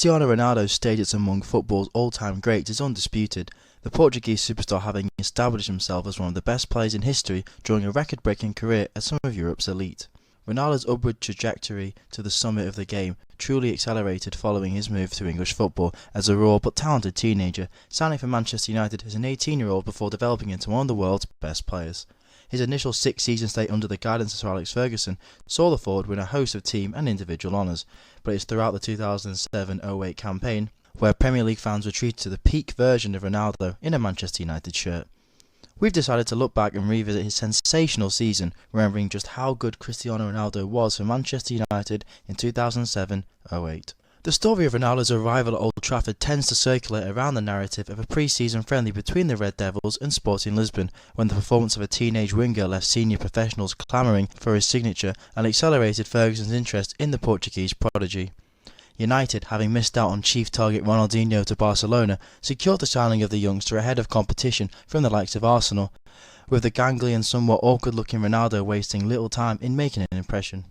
Cristiano Ronaldo's status among football's all-time greats is undisputed, the Portuguese superstar having established himself as one of the best players in history during a record-breaking career at some of Europe's elite. Ronaldo's upward trajectory to the summit of the game truly accelerated following his move to English football as a raw but talented teenager, signing for Manchester United as an 18-year-old before developing into one of the world's best players. His initial 6-season stay under the guidance of Sir Alex Ferguson saw the forward win a host of team and individual honours, but it's throughout the 2007-08 campaign where Premier League fans were treated to the peak version of Ronaldo in a Manchester United shirt. We've decided to look back and revisit his sensational season, remembering just how good Cristiano Ronaldo was for Manchester United in 2007-08. The story of Ronaldo's arrival at Old Trafford tends to circulate around the narrative of a pre-season friendly between the Red Devils and Sporting Lisbon, when the performance of a teenage winger left senior professionals clamouring for his signature and accelerated Ferguson's interest in the Portuguese prodigy. United, having missed out on chief target Ronaldinho to Barcelona, secured the signing of the youngster ahead of competition from the likes of Arsenal, with the gangly and somewhat awkward-looking Ronaldo wasting little time in making an impression.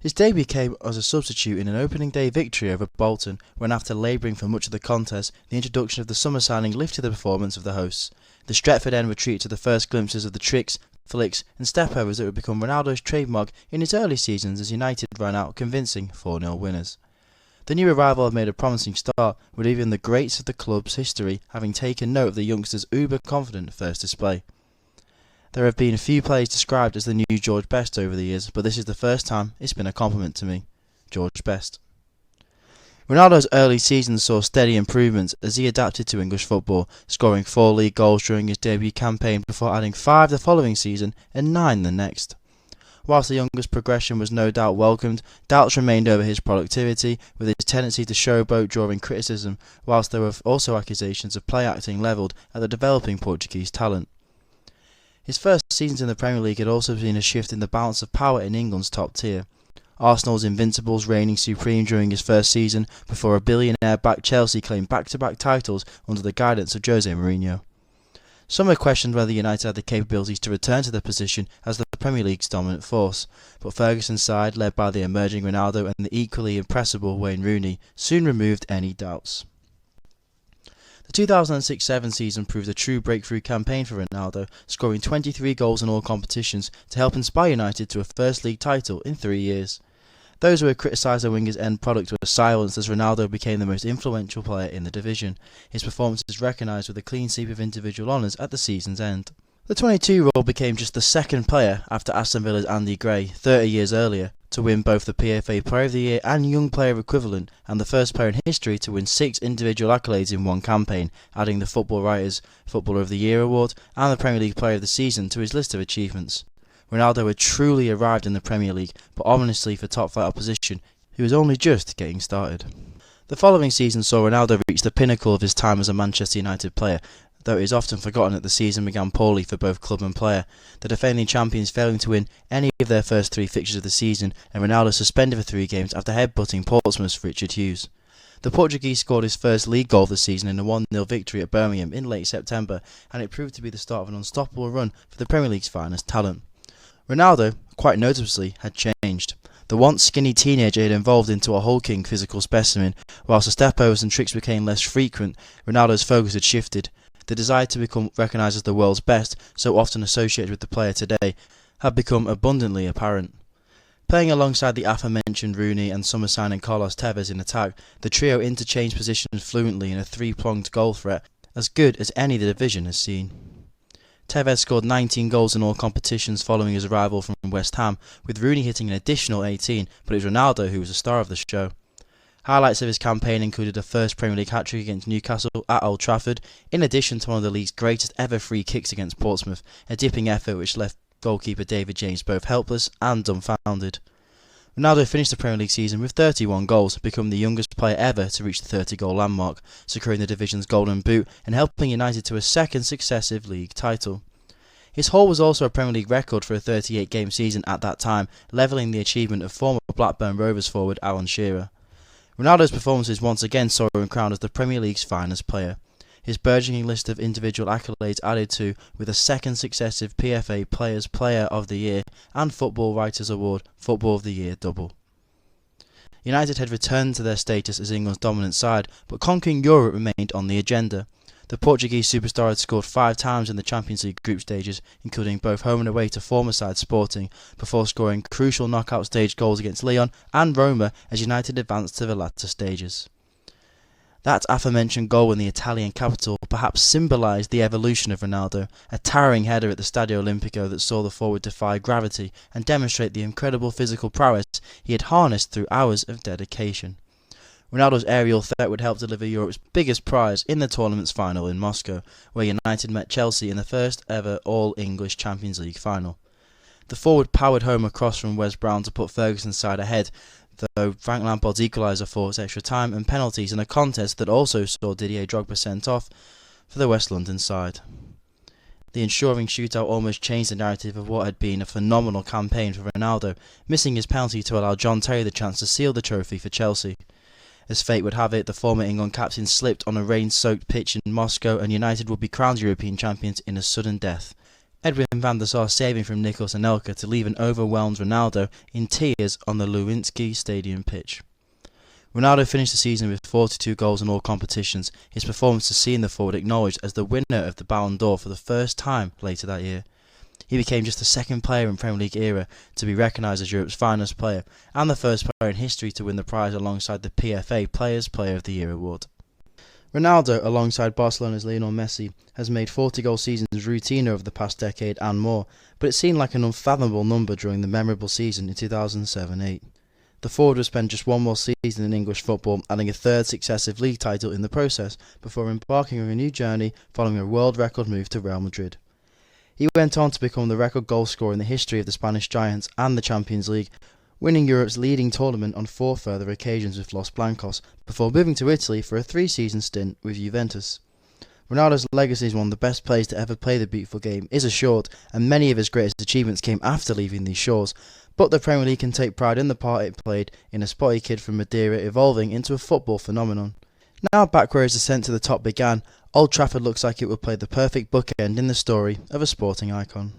His debut came as a substitute in an opening day victory over Bolton, when after labouring for much of the contest, the introduction of the summer signing lifted the performance of the hosts. The Stretford end were treated to the first glimpses of the tricks, flicks and step-overs that would become Ronaldo's trademark in his early seasons as United ran out convincing 4-0 winners. The new arrival had made a promising start, with even the greats of the club's history having taken note of the youngster's uber-confident first display. There have been a few players described as the new George Best over the years, but this is the first time it's been a compliment to me. George Best. Ronaldo's early seasons saw steady improvements as he adapted to English football, scoring 4 league goals during his debut campaign before adding 5 the following season and 9 the next. Whilst the younger's progression was no doubt welcomed, doubts remained over his productivity, with his tendency to showboat drawing criticism, whilst there were also accusations of play-acting levelled at the developing Portuguese talent. His first seasons in the Premier League had also seen a shift in the balance of power in England's top tier. Arsenal's Invincibles reigning supreme during his first season, before a billionaire-backed Chelsea claimed back-to-back titles under the guidance of Jose Mourinho. Some have questioned whether United had the capabilities to return to the position as the Premier League's dominant force, but Ferguson's side, led by the emerging Ronaldo and the equally impressible Wayne Rooney, soon removed any doubts. The 2006-07 season proved a true breakthrough campaign for Ronaldo, scoring 23 goals in all competitions to help inspire United to a first league title in 3 years. Those who had criticised the winger's end product were silenced as Ronaldo became the most influential player in the division, his performance is recognised with a clean sweep of individual honours at the season's end. The 22-year-old became just the second player after Aston Villa's Andy Gray 30 years earlier to win both the PFA Player of the Year and Young Player equivalent, and the first player in history to win 6 individual accolades in one campaign, adding the Football Writers' Footballer of the Year award and the Premier League Player of the Season to his list of achievements. Ronaldo had truly arrived in the Premier League, but ominously for top-flight opposition, he was only just getting started. The following season saw Ronaldo reach the pinnacle of his time as a Manchester United player, though it is often forgotten that the season began poorly for both club and player, the defending champions failing to win any of their first 3 fixtures of the season, and Ronaldo suspended for 3 games after headbutting Portsmouth's Richard Hughes. The Portuguese scored his first league goal of the season in a 1-0 victory at Birmingham in late September, and it proved to be the start of an unstoppable run for the Premier League's finest talent. Ronaldo, quite noticeably, had changed. The once skinny teenager had evolved into a hulking physical specimen, whilst the step-overs and tricks became less frequent. Ronaldo's focus had shifted. The desire to become recognised as the world's best, so often associated with the player today, had become abundantly apparent. Playing alongside the aforementioned Rooney and summer signing Carlos Tevez in attack, the trio interchanged positions fluently in a 3-pronged goal threat, as good as any the division has seen. Tevez scored 19 goals in all competitions following his arrival from West Ham, with Rooney hitting an additional 18, but it was Ronaldo who was the star of the show. Highlights of his campaign included a first Premier League hat-trick against Newcastle at Old Trafford, in addition to one of the league's greatest ever free kicks against Portsmouth, a dipping effort which left goalkeeper David James both helpless and dumbfounded. Ronaldo finished the Premier League season with 31 goals, becoming the youngest player ever to reach the 30-goal landmark, securing the division's golden boot and helping United to a second successive league title. His haul was also a Premier League record for a 38-game season at that time, levelling the achievement of former Blackburn Rovers forward Alan Shearer. Ronaldo's performances once again saw him crowned as the Premier League's finest player. His burgeoning list of individual accolades added to, with a second successive PFA Player of the Year and Football Writers Award Football of the Year double. United had returned to their status as England's dominant side, but conquering Europe remained on the agenda. The Portuguese superstar had scored 5 times in the Champions League group stages, including both home and away to former side Sporting, before scoring crucial knockout stage goals against Lyon and Roma as United advanced to the latter stages. That aforementioned goal in the Italian capital perhaps symbolised the evolution of Ronaldo, a towering header at the Stadio Olimpico that saw the forward defy gravity and demonstrate the incredible physical prowess he had harnessed through hours of dedication. Ronaldo's aerial threat would help deliver Europe's biggest prize in the tournament's final in Moscow, where United met Chelsea in the first ever All-English Champions League final. The forward powered home across from Wes Brown to put Ferguson's side ahead, though Frank Lampard's equaliser forced extra time and penalties in a contest that also saw Didier Drogba sent off for the West London side. The ensuing shootout almost changed the narrative of what had been a phenomenal campaign for Ronaldo, missing his penalty to allow John Terry the chance to seal the trophy for Chelsea. As fate would have it, the former England captain slipped on a rain-soaked pitch in Moscow and United would be crowned European champions in a sudden death. Edwin van der Sar saving from Nicolas Anelka to leave an overwhelmed Ronaldo in tears on the Lewinsky Stadium pitch. Ronaldo finished the season with 42 goals in all competitions, his performance has seen the forward acknowledged as the winner of the Ballon d'Or for the first time later that year. He became just the second player in Premier League era to be recognised as Europe's finest player, and the first player in history to win the prize alongside the PFA Players Player of the Year award. Ronaldo, alongside Barcelona's Lionel Messi, has made 40-goal seasons routine over the past decade and more, but it seemed like an unfathomable number during the memorable season in 2007-8. The forward would spend just one more season in English football, adding a third successive league title in the process, before embarking on a new journey following a world record move to Real Madrid. He went on to become the record goal scorer in the history of the Spanish Giants and the Champions League, winning Europe's leading tournament on 4 further occasions with Los Blancos, before moving to Italy for a 3-season stint with Juventus. Ronaldo's legacy as one of the best players to ever play the beautiful game is assured, and many of his greatest achievements came after leaving these shores, but the Premier League can take pride in the part it played in a spotty kid from Madeira evolving into a football phenomenon. Now back where his ascent to the top began, Old Trafford looks like it would play the perfect bookend in the story of a sporting icon.